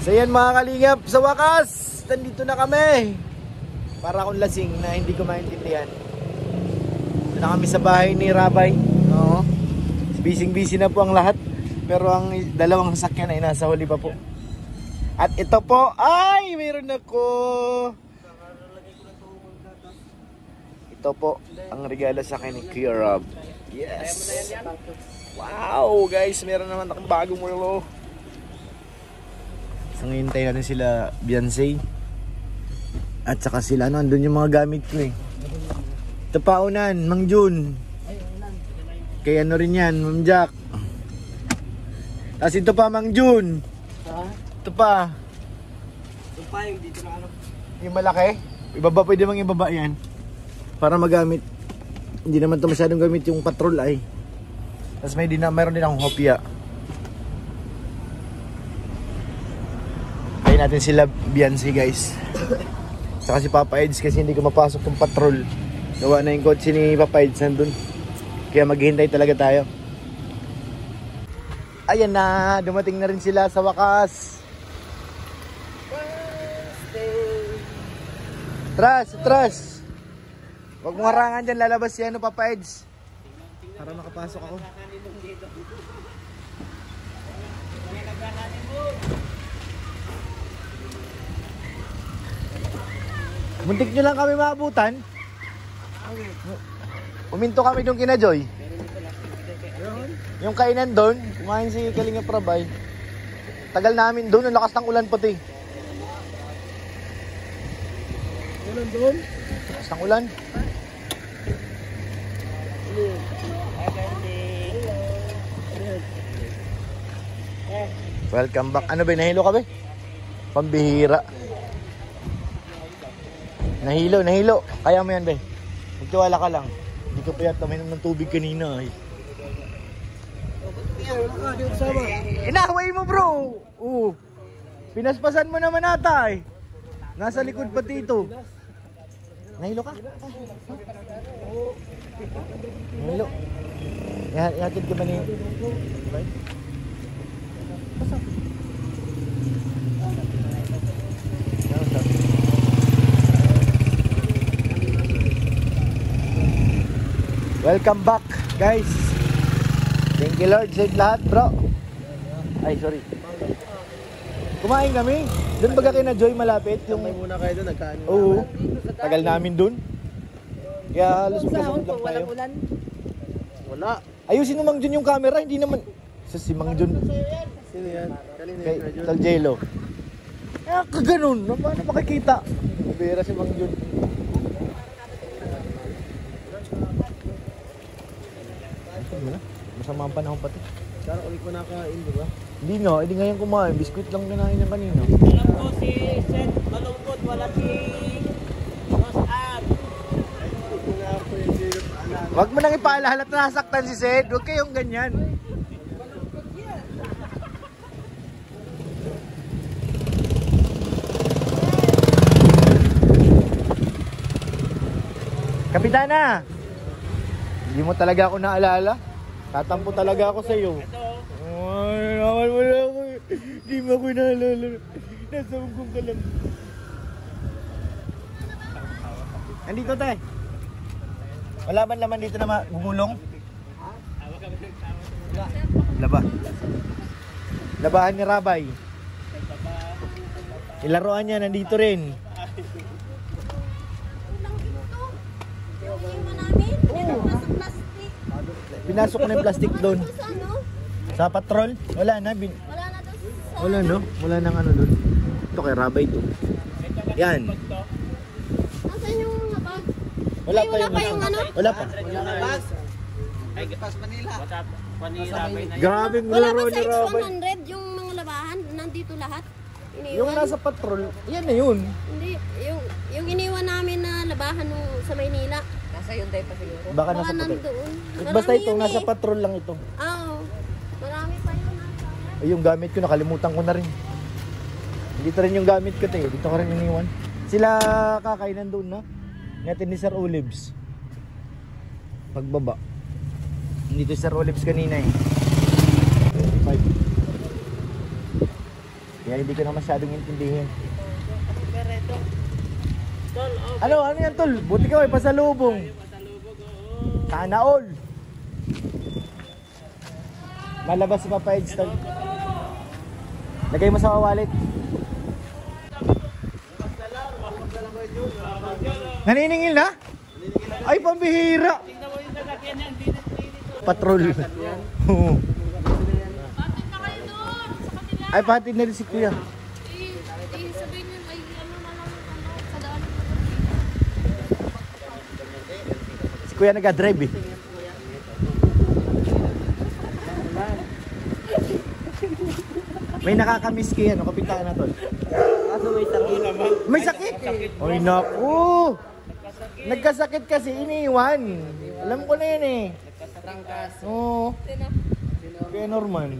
So yan mga kalingap, sa wakas, nandito na kami. Para akong lasing na hindi ko maintindihan. Dito na kami sa bahay ni Rabay. Oo. Busy na po ang lahat. Pero ang dalawang sasakyan ay nasa huli pa po. At ito po, ay mayroon ako. Ito po, ang regalo sa akin ni Kuya Rob. Yes! Wow guys, meron naman akong bagong relo. So ngayon tayo natin sila Beyonce. At saka sila, ano, andun yung mga gamit ko eh. Ito pa unan, Mang Jun. Kaya ano rin yan, Ma'am Jack. Tapos ito pa, Mang Jun. Ito pa. Ito pa yung dito na ano. Yung malaki. Ibaba, pwede mang ibaba yan. Para magamit. Hindi naman ito masyadong gamit yung patrol ay. Tapos mayroon din akong hopya. Kaya natin sila Beyonce guys. Saka si Papa Eds kasi hindi ko mapasok yung patrol. Gawa na yung kotse ni Papa Eds nandun. Kaya maghihintay talaga tayo. Ayan na, dumating na rin sila sa wakas. Tras! Huwag mong harangan dyan, lalabas si ano, Papa Eds. Para makapasok ako. Muntik nyo lang kami maabutan. Uminto kami doon kina Joy. Yung kainan doon, kumain si Kalinga Prabay. Tagal namin doon, ang lakas ng ulan pati. Ulan doon? Lakas ng ulan. Welcome back. Ano ba, nahilo ka ba? Pambihira. Nahilo. Kaya mo yan, be. Magtiwala ka lang. Hindi ko pa yata mainom ng tubig kanina. Ay. Inahaway mo, bro. Pinaspasan mo naman ata eh. Nasa likod pati ito. Nahilo ka? Nahilo. Ihatid ka ba niyo? Right? Welcome back, guys. Thank you Lord sa lahat, bro. Ay, sorry. Kumain kami. Doon baga kay na Joy malapit. Yung may muna kayo doon, nagkaano. Oo. Tagal namin doon. Kaya halos magkasabot lang tayo. Walang ulan. Wala. Ayusin mo Mang Jun yung camera, hindi naman. Si Mang Jun. Sino yan? Kanina Kay yung Tal Jello. Kaganon. Paano makikita? Bira si Mang Jun. Masama ang panahon pati. Sana ulit mo nakain, di ba? Hindi nga, hindi ngayon kumain. Biskuit lang kinain niya kanina. Alam ko si Seth malungkot, wala si Rosad. Huwag mo nang ipaalala at nasaktan si Seth. Huwag kayong ganyan. Kapitana! Hindi mo talaga ako naalala. Tatampo talaga ako sa iyo. Ay, naman mo na ako. Hindi mo ako naalala. Nasa ugong ka lang. Andito tayo. Wala ba naman dito na gugulong? Laba. Labahan ni Rabay. Ilaruan niya, nandito rin. Pinasok ko na yung plastic doon. Sa patrol? Wala na. Wala na doon sa... Wala no? Wala nang ano doon. Ito kay Rabay to. Yan. Nasaan yung mga bag? Wala Ay, pa wala yung pa yung ano? Wala pa. Ay, Pas Manila. Grabing Wala laro pa ni sa Rabay. X100 yung mga labahan. Nandito lahat. Iniwan. Yung nasa patrol, yan na yun. Hindi. Yung iniwan namin na labahan nung sa Maynila. Nasa Hyundai pa siguro. Baka Baka nasa patrol. nandoon. Basta Marami ito, yun nasa eh. patrol lang ito. Oo. Marami pa yun nasa. Ay, yung gamit ko, nakalimutan ko na rin. Dito rin yung gamit ko, te. Dito ko rin iniwan. Sila kakainan doon, no? Natin ni Sir Olives. Pagbaba. Dito si Sir Olives kanina eh. 5. Kaya hindi ko na masyadong intindihin. Pero ito. Tol, oh. Ano yan tol? Buti ka may pasalubong. Pasalubog, oo. Sana all. Malabas si Papa Eds tol. Lagay mo sa wallet. Naniningil na? Ay, pambihira. Tingnan mo yung sasakyan niya, hindi na Patrol. Oo. Bakit na kayo doon? Sa kanila. Ay, patid na rin si Kuya. Sabihin nyo, ay ano na lang, sa daan. Si Kuya nag-drive eh. May nakakamiss kaya, no? Kapitaan na tol. Kaso may sakit naman. May sakit? Ay, naku! Nagkasakit kasi, iniiwan. Alam ko na yun eh. Trangkas. Oo. Kaya Norman.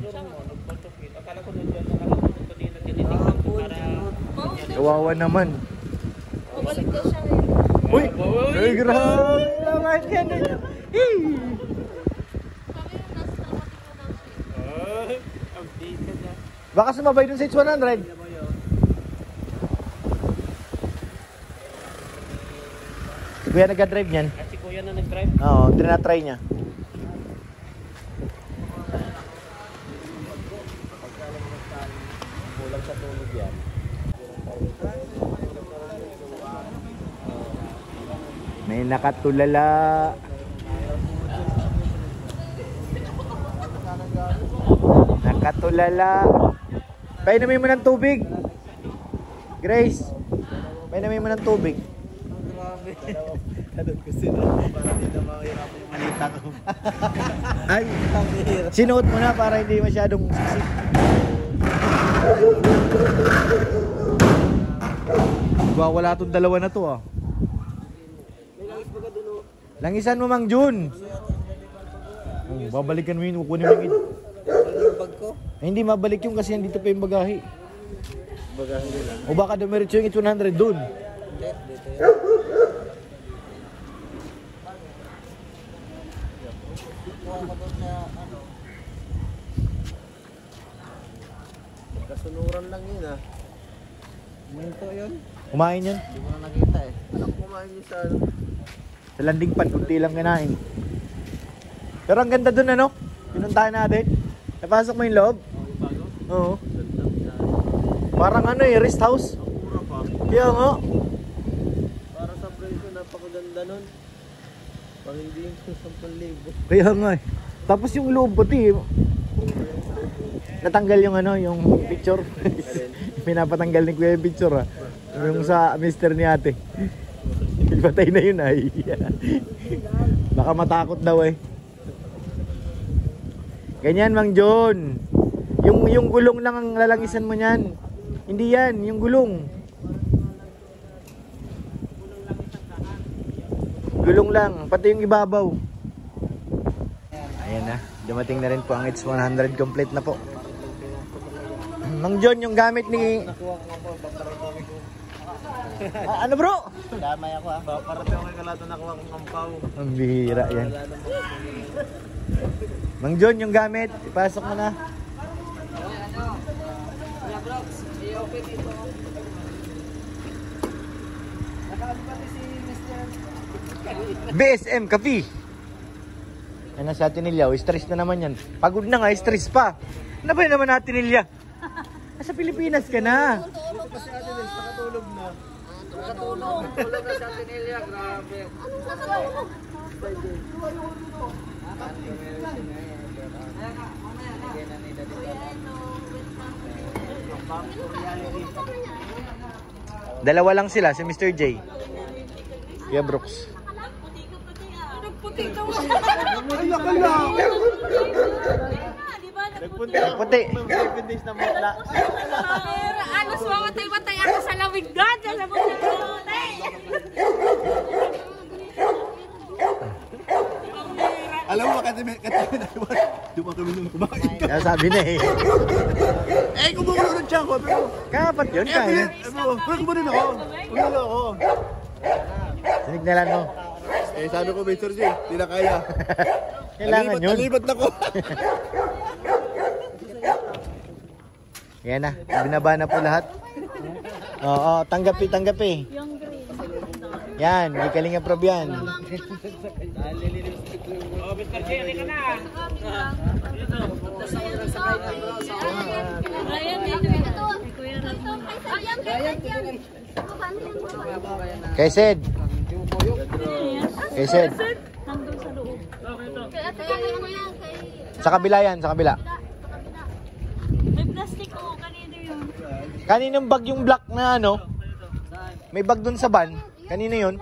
Akala ko nandiyan, akala ko kanina tinitingnan ko para... Kawawa naman. Mabalik daw siya ngayon. Uy! Ay, grabe naman yan. Kami yung nasa trabaho daw siya. Ay, updated na. Baka sumabay dun sa H100. Si Kuya nag-drive niyan. At si Kuya na nag-drive. Oo, tinatry niya. Kulang sa tulog yan. May nakatulala. Nakatulala. Painumin mo ng tubig. Grace. Painumin mo ng tubig. Tanong ko sila para hindi na mahirapan yung malita ko. Ay, sinuot mo na para hindi masyadong sisik. Wala tong dalawa na to ah. Langisan mo Mang Jun. Babalikan mo yun, kukunin mo yun. Yung bag ko? Eh, hindi mabalik yung kasi nandito pa yung bagahe. Bagahe nila. O baka dumiretso yung 100 dun. Dito yun. Kasunuran lang yun ah. Minto yun? Kumain yun. Hindi mo na nakita eh. Anak kumain yun sa ano? Sa landing pad, kunti lang kinain. Pero ang ganda dun ano? Pinuntahan natin. Napasok mo yung loob? Yung bago? Oo. Ganda. Parang ano eh, rest house. Ang mura pa. Kaya nga. Para sa presyo, napakaganda nun. Pang hindi yung 10,000. Kaya nga eh. Tapos yung loob pati eh. Natanggal yung ano, yung picture. Pinapatanggal ni Kuya yung picture ah. Yung sa mister ni ate. Patay na yun ay. Baka matakot daw eh. Ganyan Mang John. Yung gulong lang ang lalangisan mo niyan. Hindi yan, yung gulong. Gulong lang, pati yung ibabaw. Ayan na, dumating na rin po ang H100 complete na po. Mang John, yung gamit ni... Nakuha ko po, baktaray ko ko. ano bro? Damay ako ah. Parating ako kay Kalato, nakuha kong kampaw. Ang bihira yan. Mang John, yung gamit, ipasok mo na. BSM Coffee. Yan na sa Tinilya, stress na naman yan. Pagod na nga, stress pa. Ano ba naman natin Tinilya? Sa Pilipinas ka na. Nakatulog na. Nakatulog. Tulog na sa Tinilya, grabe. Anong nakatulog? Dalawa lang sila, si Mr. J. Kuya Brooks. Nagputi daw. Ay, nakala! Nagputi. Puti. 7 days na mutla. Alos mamatay-matay ako sa lamig God. Alam mo na Alam mo, kasi may naiwan. Di ba kami nung kumain ka? Kaya sabi na eh. Eh, kumukulo ng tiyan ko, pero... Kapat yun, kaya. Pero kumain ako. Kumain ako. Sinignalan mo. Eh, sabi ko, Mr. J, hindi na kaya. Kailangan yun. Nalibat na ko. Yan na, binaba na po lahat. Oo, tanggapi. Yung green. Yan, may Kalinga Prab yan. Ryan, ito. Kuya Ryan. Kay Sed. Kay Sed. Nandun sa loob. Sa kabila yan, sa kabila. May plastic ko. Kanino yun? Kaninong bag yung black na ano? May bag dun sa van. Kanino yun?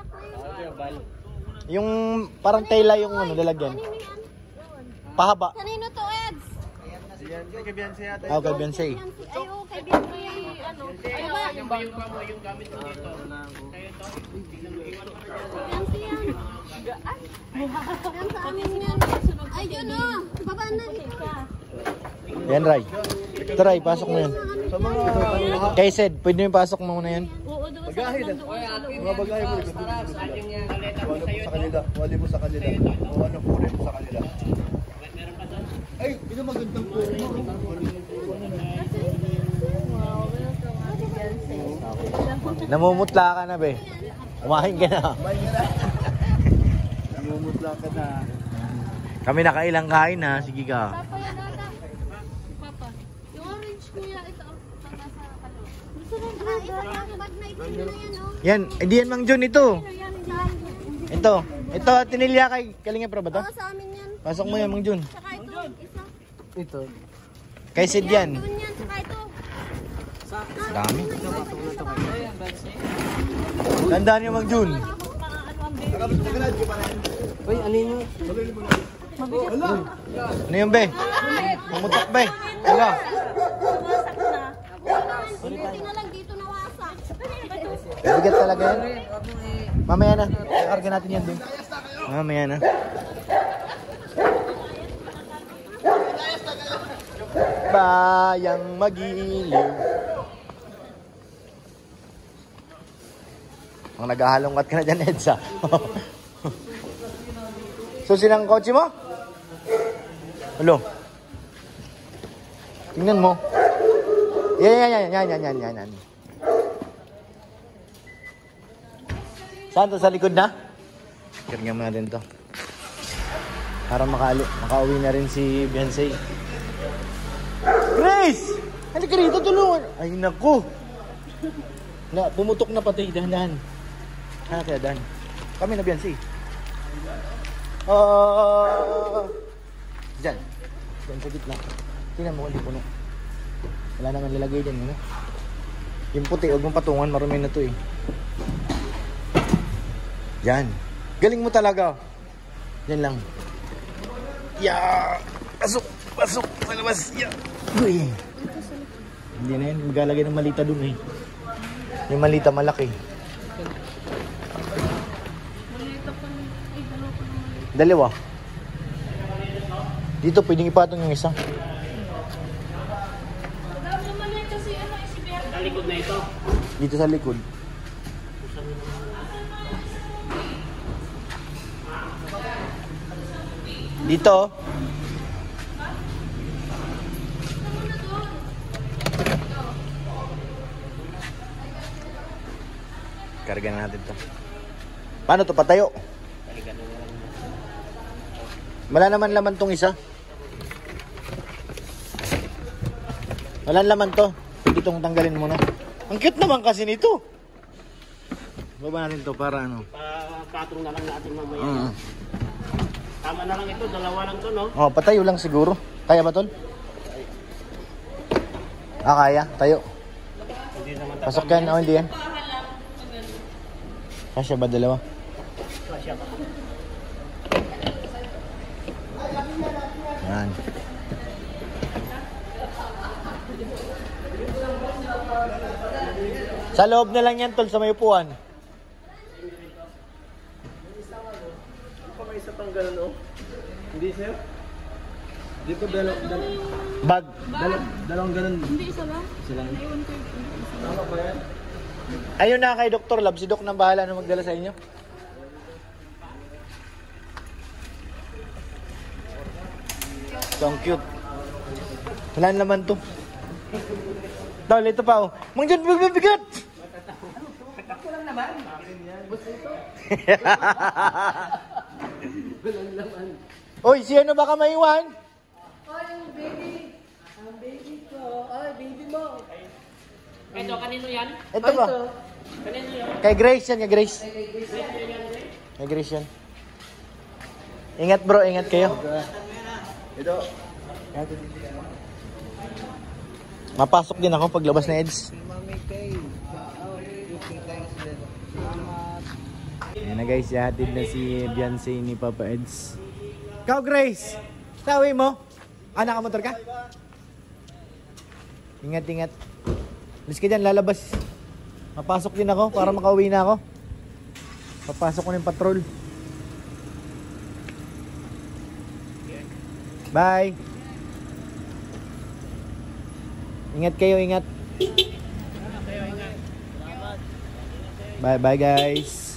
Yung parang tela yung ano, lalagyan. Pahaba. Kanino to, Eds? Kay Beyonce yata. Ah, kay Beyonce. Ay, oo, kay Beyonce. Ano? Ano ba? Beyonce yan. Yan sa amin yan. Ay, yun o. Baba na ito. Yan, Ray. Ito, Ray, pasok mo yan. Sa mga Kay Sed, pwede mo yung pasok mo muna yan. Oo, doon sa doon sa loob. mga bagay mo dito. Wali mo sa kanila. O ano po rin sa kanila. Ay, ito magandang po. Wow, welcome, Ate Beyonce. Namumutla ka na, be. Kumain ka na. Namumutla ka na. Kami nakailang kain ha, sige ka. Papa, yan ata. Papa. Yung orange, kuya, ito. Para sa kalo. Gusto rin, isa lang. Bag na ito na yan, oh. Yan, hindi yan Mang Jun ito. Ano yan, yan. Ito, tinilya kay Kalinga Prab ba to? Oo, sa amin yan. Pasok mo yan, Mang Jun. Tsaka ito, isa. Ito. Kay Sid yan. Doon yan, tsaka ito. Dami. Tandaan niyo, Mang Jun. Uy, ano yun? Ano yung be? Mamutak be? Wala. Wasak na. Buti na lang dito nawasak. Bigat talaga yan. Mamaya na. Karga natin yan dun. Mamaya na. Bayang magiliw. Ang naghahalongkat ka na dyan, Edsa. Susin ang kotse mo? Hello? Tingnan mo. Yan. Saan to? Sa likod na? Karga mo natin to. Para makauwi na rin si Beyonce. Grace! Halika rito, tulungan. Ay, naku. Pumutok na pati. Dahan-dahan. Kaya dahan. Kami na Beyonce. Diyan. Diyan sa gitna. Tingnan mo, hindi puno. Wala naman lalagay dyan. Ano? Yung puti, huwag mong patungan. Marumi na to eh. Yan. Galing mo talaga. Yan lang. Pasok sa labas. Uy. Hindi na yan. Maglalagay ng malita dun eh. Yung malita malaki. Dalawa. Dito pwedeng ipatong yung isa. Sa likod na ito. Dito sa likod. Dito. Karga na natin to. Paano to patayo? Wala naman laman tong isa. Wala laman to. Pwede itong tanggalin muna. Ang cute naman kasi nito. Baba natin to para ano. Patrong na lang natin mamaya. Tama na lang ito, dalawa lang to, no? Oh, patayo lang siguro. Kaya ba tol? Kaya. Tayo. Hindi naman Pasok yan. O, hindi yan. Kasya ba dalawa? siya pa. Yan. Sa loob na lang yan tol, sa may upuan. Pa may isa pang ganun, oh. Hindi, sir? Di ba Bag. dalawang ganun? Hindi, isa lang. Isa lang. Ayun ko. Tama ba yan? Ayun na kay Dr. Lab, si Doc nang bahala na magdala sa inyo. So, ang cute. Wala naman to. Tol, ito pa oh. Mang John, bigat! Ako lang naman. Basta ito. Walang laman. Oy, sino baka maiwan? Ay, baby. Ang baby ko. Ay, baby mo. Ito, kanino yan? Ito ba? Kanino yan? Kay Grace yan, kay Grace. Kay Grace yan. Ingat bro, ingat kayo. Ito. Mapasok din ako paglabas na EDS. Mami Kay. Ayan na guys, hatid na si Beyonce ni Papa EDS. Ikaw Grace, tawi mo? Ah, nakamotor ka? Ingat, ingat. Alis ka dyan, lalabas. Mapasok din ako para makauwi na ako. Papasok ko ng patrol. Bye. Ingat kayo, ingat. Bye bye guys.